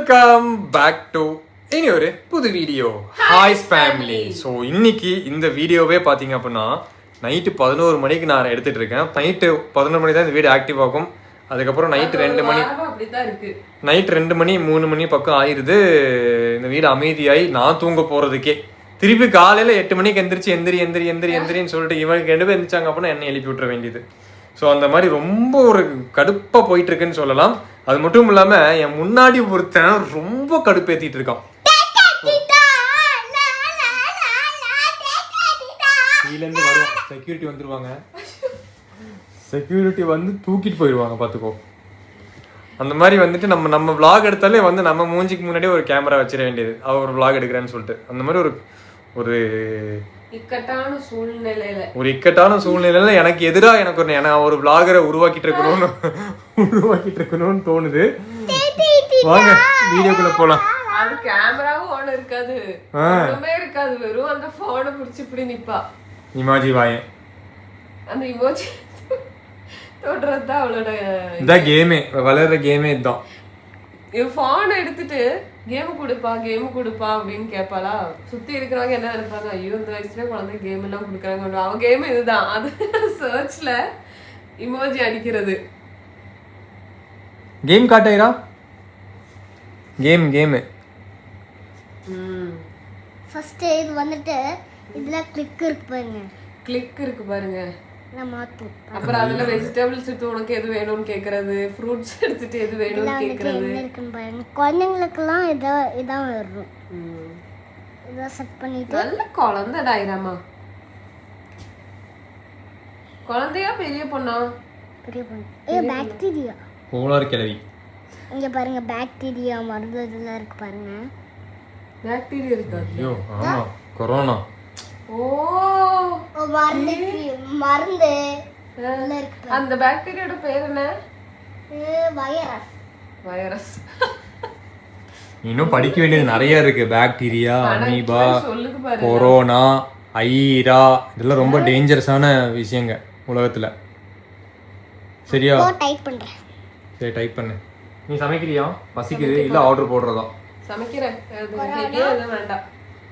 Welcome back to இனி ஒரு புது வீடியோ. ஹாய்ஸ் ஃபேமிலி. ஸோ இன்னைக்கு இந்த வீடியோவே பார்த்தீங்க அப்படின்னா நைட்டு 11 மணிக்கு நான் எடுத்துட்டு இருக்கேன். நைட்டு 11 மணி தான் இந்த வீடியோ ஆக்டிவ் ஆகும். அதுக்கப்புறம் நைட்டு 2 மணி, நைட்டு 2 மணி 3 மணி பக்கம் ஆயிடுது. இந்த வீடு அமைதியாகி நான் தூங்க போகிறதுக்கே திருப்பி காலையில் 8 மணிக்கு எந்திரிச்சு எந்திரின்னு சொல்லிட்டு இவனுக்கு 2 பேர் எந்திரிச்சாங்க அப்படின்னா என்னை எழுப்பி விட்டுற வேண்டியது. ஸோ அந்த மாதிரி ரொம்ப ஒரு கடுப்பாக போயிட்டு இருக்குன்னு சொல்லலாம். அது மட்டும் இல்லாமல் என் முன்னாடி ஒருத்தன் ரொம்ப கடுப்பேற்றிட்டு இருக்கான். கீழேருந்து வருவாங்க, செக்யூரிட்டி வந்துருவாங்க, செக்யூரிட்டி வந்து தூக்கிட்டு போயிடுவாங்க பார்த்துக்கோ. அந்த மாதிரி வந்துட்டு நம்ம விளாக் எடுத்தாலே வந்து நம்ம மூஞ்சிக்கு முன்னாடியே ஒரு கேமரா வச்சிட வேண்டியது, அவர் ஒரு விளாக் எடுக்கிறேன்னு சொல்லிட்டு. அந்த மாதிரி ஒரு இக்கட்டான சூழ்நிலையில எனக்கு எதிராக நான் ஒரு விளாகரை உருவாக்கிட்டு இருக்கணும்னு தோணுது. வாங்க வீடியோக்குள்ள போலாம். அது கேமராவும் ஆன் இருக்காது, ஒண்ணுமே இருக்காது, வெறும் அந்த போனை பிடிச்சி இப்படி நிப்பா. இமோஜி வாயே, அந்த இமோஜி தொடுறது தான் அவளோட இதான் கேமே, வளர்ற கேமே இதுதான். இவன் போனை எடுத்துட்டு கேம் கொடுப்பா அப்படின்னு கேட்பாளா. சுத்தி இருக்கிறவங்க என்ன நினைப்பாங்க, ஐயோ இந்த வயசுல குழந்தை கேம் எல்லாம் கொடுக்குறாங்க. அவன் கேம் இதுதான், அது சர்ச்ல இமோஜி அடிக்கிறது. கேம் காட்டுறா, கேம் ஃபர்ஸ்ட் இது வந்துட்டு இதுல கிளிக் இருக்கு பாருங்க. அப்புறம் அதுல வெஜிடபிள்ஸ் எடுத்து உனக்கு எது வேணும்னு கேக்குறது, ஃப்ரூட்ஸ் எடுத்துட்டு எது வேணும்னு கேக்குறது. குழந்தைங்களுக்கெல்லாம் இதான் வரும். இத செட் பண்ணிட்டு நல்ல குழந்தைடா ஐராமா. குழந்தையா பெரிய பொண்ணா? பெரிய பொண்ணு. பாக்டீரியா போலார் கிளவி. இங்க பாருங்க, பாக்டீரியா மருந்து இதெல்லாம் இருக்கு பாருங்க. பாக்டீரியா இருக்கா? ஐயோ ஆமா, கொரோனா. மருந்து அந்த பாக்டீரியாவோட பேர் என்ன? வைரஸ். இன்னும் படிக்க வேண்டியது நிறைய இருக்கு. பாக்டீரியா, அமீபா, கொரோனா, ஐரா, இதெல்லாம் ரொம்ப டேஞ்சரஸான விஷயங்க உலகத்துல. சரியா? சரி டைப் பண்ணு. நீ சமைக்கிறியா? பசிக்குது இல்ல ஆர்டர் போடுறதா? சமைக்கிறேன், வேண்டாம்,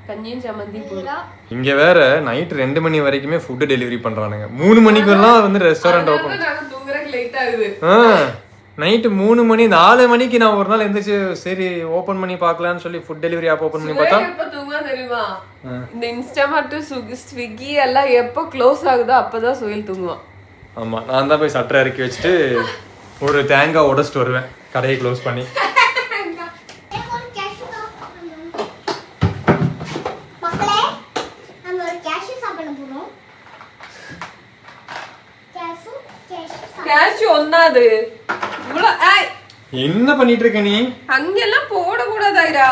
கஞ்சியும் சம்மந்தி போதும். இங்க வேற நைட் 2 மணி வரைக்குமே ஃபுட் டெலிவரி பண்றானுங்க. 3 மணிக்கெல்லாம் வந்து ரெஸ்டாரண்ட் ஓபன். தூங்குறதுக்கு லேட் ஆகுது. நைட்டு 3 மணி 4 மணிக்கு நான் ஒரு நாள் எந்திரிச்சு சரி ஓபன் பண்ணி பார்க்கலாம்னு சொல்லி ஃபுட் டெலிவரி ஆப் ஓபன் பண்ணி பார்த்தா எப்ப தூங்குவா தெரியுமா? இந்த இன்ஸ்டாமார்ட், ஸ்விக்கி எல்லாம் எப்போ க்ளோஸ் ஆகுதோ அப்பதான் சுயல் தூங்குவான். ஆமா, நான் தான் போய் சட்டை இறக்கி வச்சுட்டு ஒரு தேங்காய் உடைச்சிட்டு வருவேன் கடையை க்ளோஸ் பண்ணி. என்ன பண்ணிட்டு இருக்க நீ? அங்கெல்லாம் போட கூடாதாயிரா,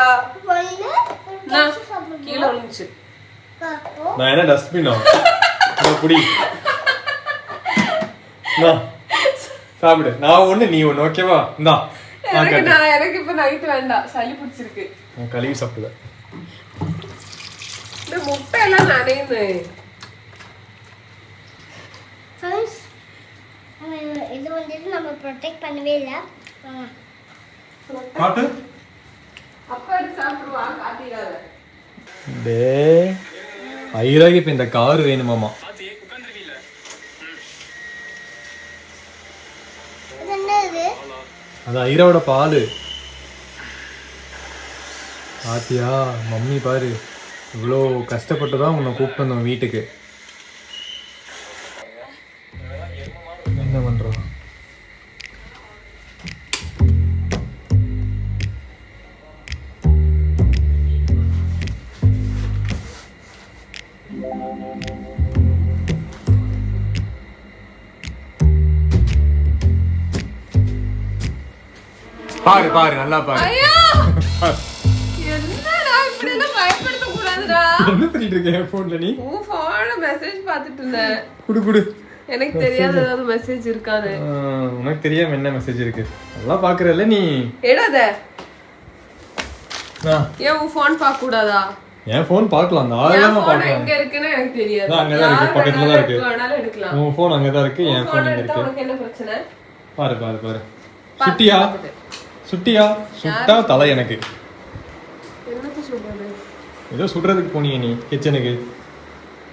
கீழே விழுந்துச்சு. நான் என்ன டஸ்ட்பினா? புடி சாப்பிடு. நான் ஒண்ணு நீ ஒண்ணு, ஓகேவா? இந்தா எனக்கு இப்ப நைட் வேண்டாம், சளி பிடிச்சிருக்கு. கழுவி சாப்பிடுவேன். இந்த முட்டை எல்லாம் நனையுது. இது வந்துட்டு நம்ம ப்ரொடெக்ட் பண்ணவே இல்ல. காட்டு. அப்பா சாப்பிடுவா, காட்டிடாத. டேய் ஐராக்கு இப்ப இந்த கார் வேணுமாமா. அது ஐராவோட பால். ஆத்தியா மம்மி பாரு, இவ்வளோ கஷ்டப்பட்டுதான் உன்னை கூப்பிட்டு வந்தோம் வீட்டுக்கு. என்ன பண்றோம்? பாரு பாரு, நல்லா பாரு. என்னடா இப்படி எல்லாம் பயப்படுத்த கூடாதுடா. என்ன பண்ணிட்டு இருக்க போன்ல? நீ உன் போன்ல மெசேஜ் பார்த்துட்டு இருந்தேன். குடு எனக்கு தெரியாத ஏதாவது மெசேஜ் இருக்காது. உனக்கு தெரியாம என்ன மெசேஜ் இருக்கு? நல்லா பாக்குறல்ல நீ. எடாத. ஏன் உன் போன் பார்க்க கூடாதா? என் போன் பார்க்கலாம், தாராளமா பார்க்கலாம். எங்க இருக்குன்னு எனக்கு தெரியாது. அங்க தான் இருக்கு, பக்கத்துல தான் இருக்கு. வேணாலும் எடுக்கலாம். உன் போன் அங்க தான் இருக்கு, என் போன் இங்க இருக்கு. உனக்கு என்ன பிரச்சனை? பாரு பாரு பாரு. சுட்டியா? சுட்டியா சுட்டா தலை எனக்கு. என்னத்த சொல்றது? ஏதோ சுடுறதுக்கு போனீங்க நீ கிச்சனுக்கு.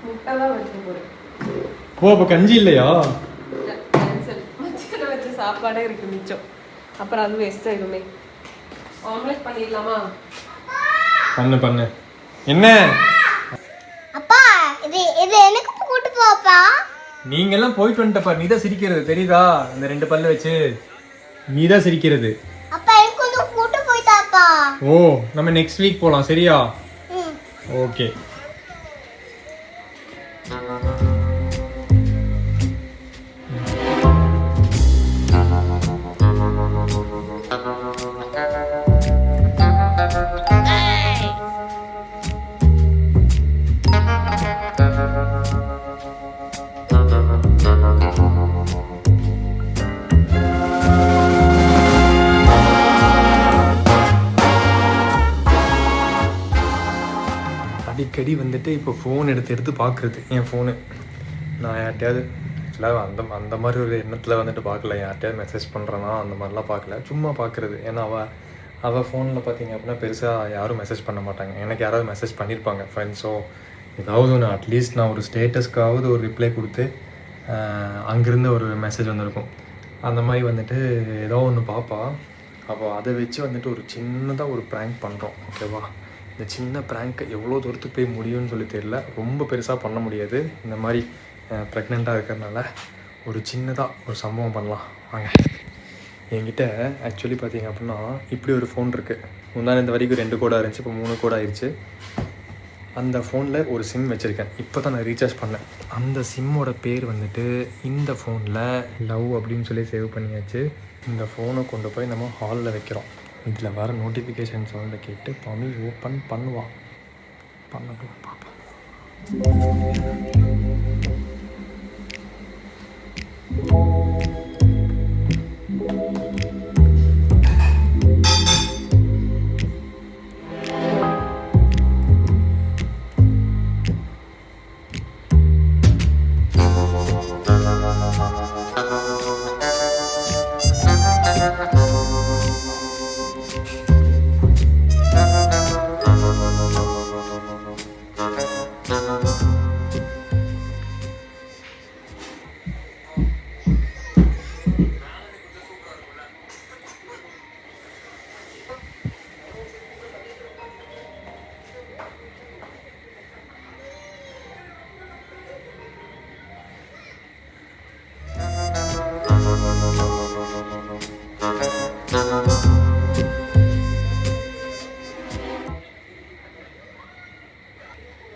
முட்டை தான் வச்சு போறேன். ஓ அப்ப கஞ்சி இல்லையா? கேன்சல். மத்தியானம் வச்ச சாப்பாடே இருக்கு மிச்சம். அப்புறம் அது வேஸ்ட் ஆயிடுமே. ஆம்லெட் பண்ணிடலாமா? பண்ணு. என்ன? அப்பா இது இது எனக்கு கூட்டு போப்பா. நீங்க எல்லாம் போயிட்டு வந்துட்டப்பா. நீ தான் சிரிக்கிறது தெரியுதா? இந்த 2 பல்ல வச்சு நீ தான் சிரிக்கிறது. அப்பா எனக்கு கொஞ்சம் கூட்டு போய்தாப்பா. ஓ நம்ம நெக்ஸ்ட் வீக் போலாம் சரியா? ஓகே. அடிக்கடி வந்துட்டு இப்போ ஃபோன் எடுத்து பார்க்குறது என் ஃபோனு. நான் யார்கிட்டயாவது ஆக்சுவலாக அந்த மாதிரி ஒரு எண்ணத்தில் வந்துட்டு பார்க்கல. யார்கிட்டயாவது மெசேஜ் பண்ணுறேன்னா அந்த மாதிரிலாம் பார்க்கல, சும்மா பார்க்குறது. ஏன்னா அவள் ஃபோனில் பார்த்தீங்க அப்படின்னா பெருசாக யாரும் மெசேஜ் பண்ண மாட்டாங்க. எனக்கு யாராவது மெசேஜ் பண்ணியிருப்பாங்க ஃப்ரெண்ட்ஸோ ஏதாவது ஒன்று. அட்லீஸ்ட் நான் ஒரு ஸ்டேட்டஸ்க்காவது ஒரு ரிப்ளை கொடுத்து அங்கேருந்து ஒரு மெசேஜ் வந்திருக்கும். அந்த மாதிரி வந்துட்டு ஏதோ ஒன்று பார்ப்பா. அப்போ அதை வச்சு வந்துட்டு ஒரு சின்னதாக ஒரு ப்ராங்க் பண்ணுறோம். ஓகேவா? இந்த சின்ன ப்ராங்க் எவ்வளோ தூரத்துக்கு போய் முடியும்னு சொல்லி தெரியல. ரொம்ப பெருசாக பண்ண முடியாது. இந்த மாதிரி ப்ரெக்னெண்ட்டாக இருக்கிறதுனால ஒரு சின்னதாக ஒரு சம்பவம் பண்ணலாம் வாங்க. என்கிட்ட ஆக்சுவலி பார்த்தீங்க அப்படின்னா இப்படி ஒரு ஃபோன் இருக்குது. முன்னாடி இந்த வரைக்கும் 2 கோடாக இருந்துச்சு, இப்போ 3 கோடாக ஆயிடுச்சு. அந்த ஃபோனில் ஒரு சிம் வச்சுருக்கேன். இப்போ தான் நான் ரீசார்ஜ் பண்ணேன். அந்த சிம்மோட பேர் வந்துட்டு இந்த ஃபோனில் லவ் அப்படின்னு சொல்லி சேவ் பண்ணியாச்சு. இந்த ஃபோனை கொண்டு போய் நம்ம ஹாலில் வைக்கிறோம். இதில் வர நோட்டிஃபிகேஷன் சவுண்டை கேட்டு பமி ஓப்பன் பண்ணுவான். பண்ணட்டும் பார்ப்போம்.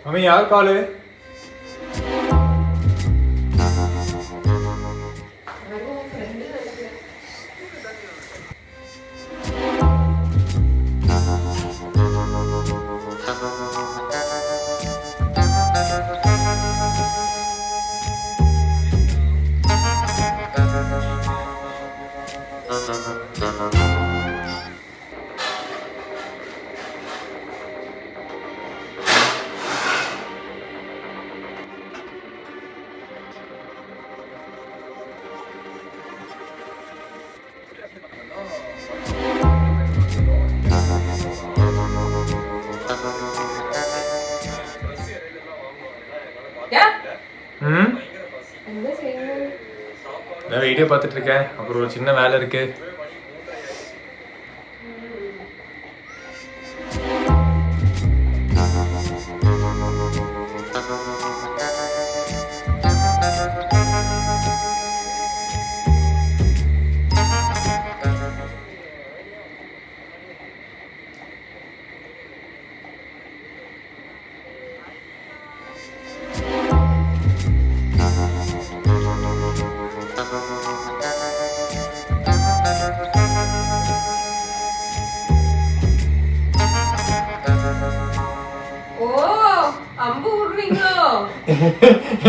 அவன் யார் காலு? வீடியோ பார்த்துட்டு இருக்கேன். அப்புறம் ஒரு சின்ன வேலை இருக்கு.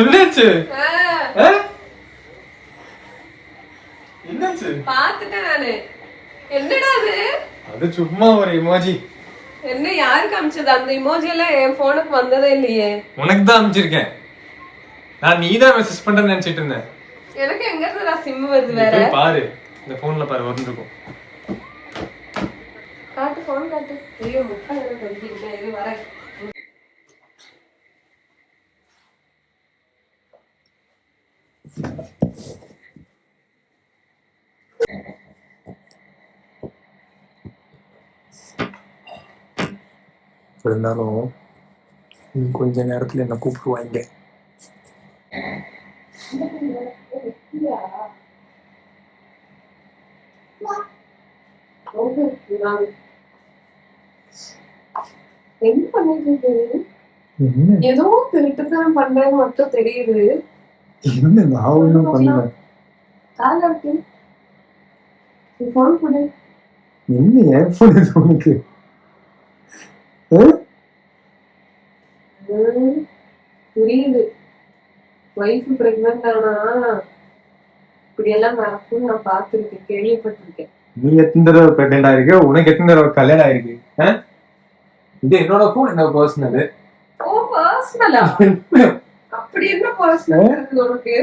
என்னாச்சு? என்னாச்சு? பாத்துட்டேன் நானு. என்னடா அது? அது சும்மா ஒரு இமோஜி. என்ன யாருக்கு அனுப்பிச்சது? அந்த இமோஜி எல்லாம் என் போனுக்கு வந்ததே இல்லையே. உனக்கு தான் அனுப்பிச்சிருக்கேன். நான் நீ தான் மெசேஜ் பண்றேன்னு நினைச்சிட்டு இருந்தேன். எனக்கு எங்க இருந்து சிம் வருது வேற? பாரு இந்த போன்ல பாரு வந்துருக்கும். போன் காட்டு. ஐயோ முட்டை வேற கட்டிட்டேன். இது வரேன். இருந்தாலும் கொஞ்ச நேரத்துல என்ன கூப்பிடுவாங்க. என்ன பண்ணிட்டு இருக்கு? ஏதோ திருட்டுத்தனம் பண்றேன்னு மட்டும் தெரியுது. என்ன நான் ஒண்ணும் பண்ணல. கால இருக்கு. போன் கொடு. என்ன ஏற்போன் இது உனக்கு? புரியுது. வைஃப் பிரெக்னன்ட் ஆனா இப்படி எல்லாம் நடக்கும் நான் பாத்துருக்கேன், கேள்விப்பட்டிருக்கேன். நீ எத்தனை தடவை பிரெக்னென்ட் ஆயிருக்கு? உனக்கு எத்தனை தடவை கல்யாணம் ஆயிருக்கு? இது என்னோட போன், என்ன பர்சனல். ஓ பர்சனலா? அப்படி என்ன பர்சனல் இருக்கு உனக்கு?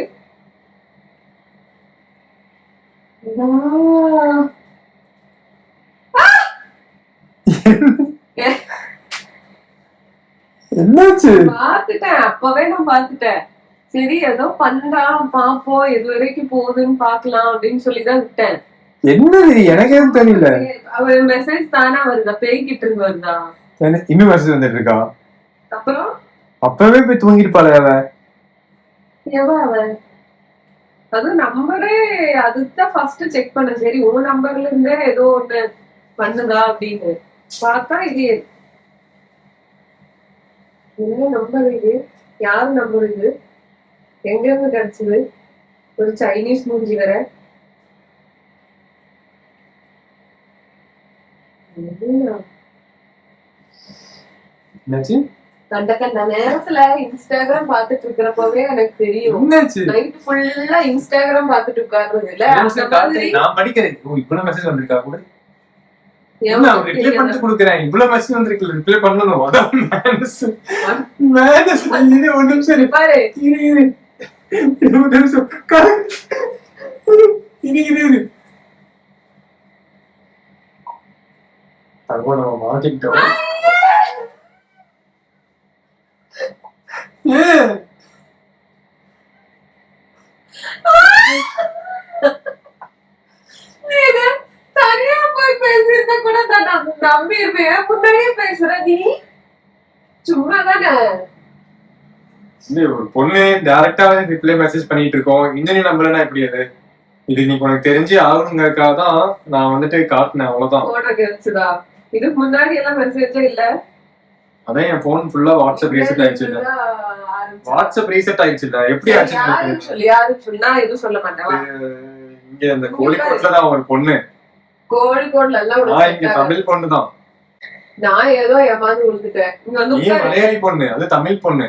என்னாச்சு? பாத்துட்டேன், அப்பவே நான் பாத்துட்டேன். சரி ஏதோ பண்றான் பாப்போம், எது வரைக்கும் போகுதுன்னு பாக்கலாம் அப்படின்னு சொல்லிதான் விட்டேன். என்னது எனக்கே தெரியல. அவர் மெசேஜ் தானா வருதா? பேய்கிட்டு இருந்து வருதா? இன்னும் மெசேஜ் வந்துட்டு இருக்கா? அப்புறம் அப்பவே போய் தூங்கிருப்பாளே அவ. அது நம்பரே, அதுதான் ஃபர்ஸ்ட் செக் பண்ண. சரி உன் நம்பர்ல இருந்தே ஏதோ ஒண்ணு பண்ணுதா அப்படின்னு பார்த்தா இது என்ன நம்பர்? இது யாரு நம்பர்? இது எங்க இருந்து கிடைச்சது? ஒரு சைனீஸ் மூஞ்சி வேற. கண்ட கண்ட நேரத்துல இன்ஸ்டாகிராம் பாத்துட்டு இருக்கிறப்பவே எனக்கு தெரியும். நைட் ஃபுல்லா இன்ஸ்டாகிராம் பாத்துட்டு உட்கார்றது இல்ல. நான் படிக்கிறேன். இவ்வளவு மெசேஜ் வந்திருக்கா கூட? நான் ரிப்ளை பண்ணிட்டு கொடுக்கிறேன். இவ்வளவு மெசேஜ் வந்திருக்கு, ரிப்ளை பண்ணணும். அதான் ஒரு நிமிஷம் பாரு. அப்போ நம்ம மாட்டிக்கிட்டோம். தனியா போய் பேசிருந்தா கூட நான் நம்பி இருப்பேன். முன்னாடியே பேசுற நீ சும்மா தானே. ஒரு பொண்ணு டைரக்டா ரிப்ளை மெசேஜ் பண்ணிட்டு இருக்கோம். இந்த நம்பர்னா எப்படி அது? இது நீ உனக்கு தெரிஞ்சு ஆகணுங்கிறதுக்காக தான் நான் வந்துட்டு காட்டினேன், அவ்வளவுதான். போட்டோ வச்சுதா? இதுக்கு முன்னாடி எல்லாம் மெசேஜே இல்ல. அதான் என் போன் ஃபுல்லா வாட்ஸ்அப் ரீசெட் ஆயிடுச்சு. வாட்ஸ்அப் ரீசெட் ஆயிடுச்சு. எப்படி ஆச்சு? யாரு சொன்னா எதுவும் சொல்ல மாட்டேன். இங்க இந்த கோழிக்கோட்ல தான் ஒரு பொண்ணு. கோழிக்கோட்ல எல்லாம் இங்க தமிழ் பொண்ணு தான். நான் ஏதோ ஏமாந்து விழுந்துட்டேன். நீ மலையாளி பொண்ணு, அது தமிழ் பொண்ணு.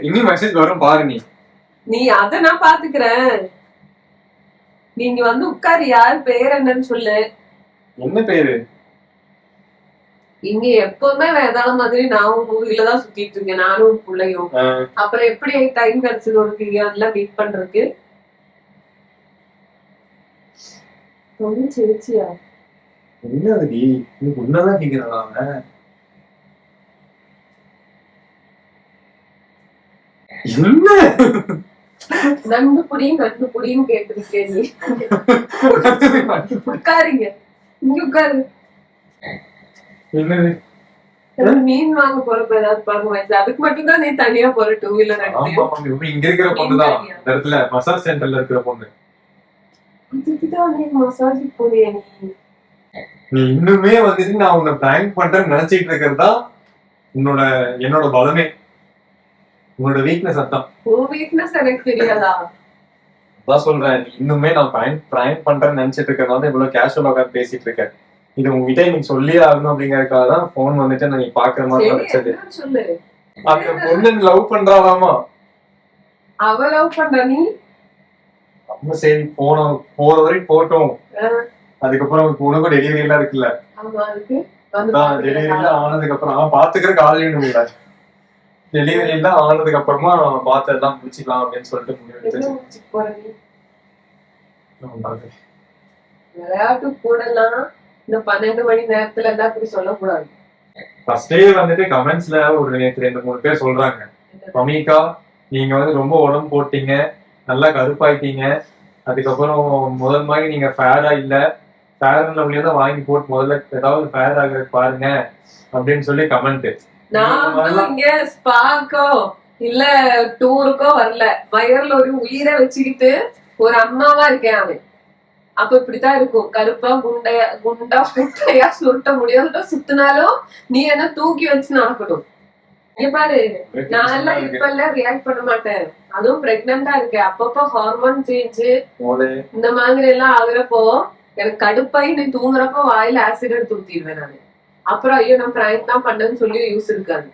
இன்னும் மெசேஜ் வரும் பாரு. நீ அத நான் பாத்துக்கிறேன். நீங்க வந்து உட்காரு. யார் பேர் என்னன்னு சொல்லு. என்ன பேரு? இங்க எப்பவுமே வேதாள மாதிரி நான் மூவில தான் சுத்திட்டு இருக்கேன், நானும் பிள்ளையும். அப்புறம் எப்படி டைம் கிடைச்சது உனக்கு அதெல்லாம் மீட் பண்றதுக்கு? சேச்சியா என்னது? உன்னதான் கேக்குறாங்க. என்ன நண்டு புடின்னு கேட்டிருக்கேன். நீ உட்காருங்க, இங்க உட்காரு. என்னது? மீன் வாங்க போறப்ப ஏதாவது பழக்கம் ஆயிடுச்சு. அதுக்கு மட்டும் தான் நீ தனியா போற டூ வீலர். இங்க இருக்கிற பொண்ணுதான், இந்த இடத்துல மசாஜ் சென்டர்ல இருக்கிற பொண்ணு. இதுக்குதான் நீ மசாஜ் போறியா? நீ இன்னுமே வந்துட்டு நான் உன்னை பிராங்க் பண்றேன்னு நினைச்சிட்டு இருக்கிறதா என்னோட பலமே. உன்னோட வீக்னஸ் அதான். உன் வீக்னஸ் எனக்கு தெரியாதா? அதான் சொல்றேன், நீ இன்னுமே நான் பிராங்க் பண்றேன்னு நினைச்சிட்டு இருக்கிறதால இவ்வளவு கேஷுவலா உட்காந்து பேசிட்டு இருக்கேன். இது உங்ககிட்ட நீங்க சொல்லி ஆகணும் அப்படிங்கறதுக்காக தான் போன் வந்துட்டு நான் நீ பாக்குற மாதிரி நினைச்சது. சொல்லு. அந்த பொண்ணு லவ் பண்றாளாமா? அவ லவ் பண்றா? நீ அப்ப சரி போற வரைக்கும் போட்டோம். அதுக்கப்புறம் உனக்கும் டெலிவரி எல்லாம் இருக்குல்ல? டெலிவரி எல்லாம் ஆனதுக்கு அப்புறம் பாத்துக்கிறதுக்கு ஆள் வேணும் இல்ல? டெலிவரி எல்லாம் ஆனதுக்கு அப்புறமா பாத்தெல்லாம் முடிச்சுக்கலாம் அப்படின்னு சொல்லிட்டு விளையாட்டு கூடலாம் இந்த 12 மணி நேரத்துல இருந்தா அப்படி சொல்லக்கூடாது. ஃபர்ஸ்டே வந்துட்டு கமெண்ட்ஸ்ல ஒரு நேற்று 2-3 பேர் சொல்றாங்க, மமிகா நீங்க வந்து ரொம்ப உடம்பு போட்டீங்க, நல்லா கருப்பாயிட்டீங்க, அதுக்கப்புறம் முதல் மாதிரி நீங்க ஃபேரா இல்ல, ஃபேர் அண்ட் லவ்லியா தான் வாங்கி போட்டு முதல்ல ஏதாவது ஃபேர் ஆக பாருங்க அப்படின்னு சொல்லி கமெண்ட். நான் வந்து இங்க ஸ்பாக்கோ இல்ல டூருக்கோ வரல, வயர்ல ஒரு உயிரை வச்சுக்கிட்டு ஒரு அம்மாவா இருக்கேன் அவன். அப்ப இப்படித்தான் இருக்கும், கருப்பா குண்டையா குண்டா குட்டையா சுருட்ட முடியாத சுத்தினாலும் நீ என்ன தூக்கி வச்சு நடக்கணும். இங்க பாரு, நான் எல்லாம் இப்ப எல்லாம் ரியாக்ட் பண்ண மாட்டேன், அதுவும் பிரெக்னண்டா இருக்கேன். அப்பப்போ ஹார்மோன் சேஞ்ச் இந்த மாதிரி எல்லாம் ஆகுறப்போ எனக்கு கடுப்பாயி நீ தூங்குறப்போ வாயில ஆசிட் எடுத்து ஊத்திடுவேன் நானு. அப்புறம் ஐயோ நான் பிராங்க் தான் பண்ணேன்னு சொல்லி யூஸ் இருக்காது.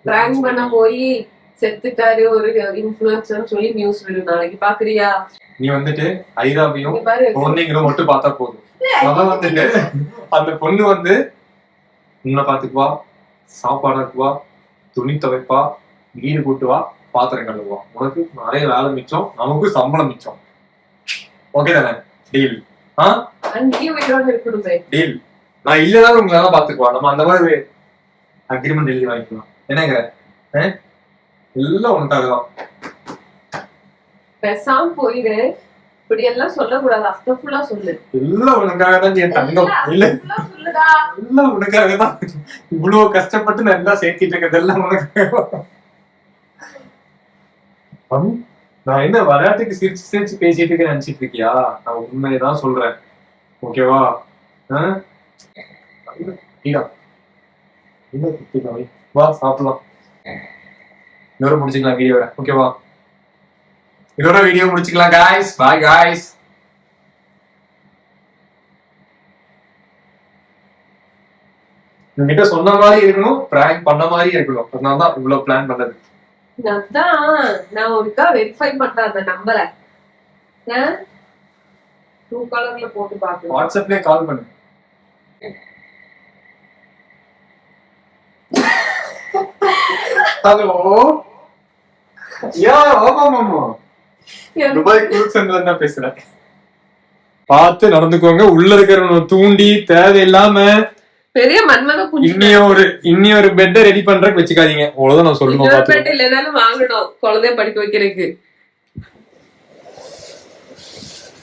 பிராங்க் பண்ண போய் செத்துட்டாரு ஒரு இன்ஃபுளுசர் சொல்லி நியூஸ் விடும். நாளைக்கு பாக்குறியா? நீ வந்துட்டு ஐராவையும் குழந்தைங்களும் மட்டும் பார்த்தா போதும். அவன் வந்துட்டு அந்த பொண்ணு வந்து உன்னை பாத்துக்குவா, சாப்பாடு இருக்குவா, துணி துவைப்பா, வீடு கூட்டுவா, பாத்திரம் கழுவா. உனக்கு நிறைய வேலை மிச்சம், நமக்கு சம்பளம் மிச்சம். ஓகே தானே? டீல்? டீல். நான் இல்லதான் உங்களால பாத்துக்குவா. நம்ம அந்த மாதிரி அக்ரிமெண்ட் எழுதி வாங்கிக்கலாம். என்னங்க எல்லாம் உனக்காக தான். பேசாம போயிரு, இப்படி எல்லாம் சொல்லக்கூடாது. அஸ்தஃபுல்லா சொல்லு. எல்லாம் உனக்காக தான் என் தங்கம். இல்ல எல்லாம் உனக்காக தான். இவ்வளவு கஷ்டப்பட்டு நான் எல்லாம் சேர்த்திட்டு இருக்கிறது எல்லாம் உனக்காக. நான் என்ன விளையாட்டுக்கு சிரிச்சு சிரிச்சு பேசிட்டு இருக்கேன்னு நினைச்சிட்டு இருக்கியா? நான் உண்மையதான் சொல்றேன். ஓகேவா? வா சாப்பிடலாம். இதோட முடிச்சுக்கலாம் வீடியோட. ஓகேவா? இதோட வீடியோ முடிச்சுக்கலாம் guys. Bye guys. உங்ககிட்ட சொன்ன மாதிரி இருக்கணும், பிராங்க் பண்ண மாதிரி இருக்கணும். அதனால தான் இவ்வளவு பிளான் பண்ணது. நான் ஒருக்கா வெரிஃபை பண்றேன் அந்த நம்பரை. ட்ரூ காலர்ல போட்டு பாக்கலாம். வாட்ஸ்அப்லயே கால் பண்ணு. ஹலோ யா ஆமாமா துபாய் குரூப் சென்டர்ல தான் பேசுறேன். பார்த்து நடந்துக்கோங்க. உள்ள இருக்கிறவங்க தூண்டி தேவையில்லாம பெரிய மன்மத குஞ்சு இன்னியொரு பெட்டை ரெடி பண்றதுக்கு வச்சுக்காதீங்க. அவ்வளவுதான் நான் சொல்லணும். பெட் இல்லனாலும் வாங்கணும் குழந்தைய படிக்க வைக்கிறதுக்கு.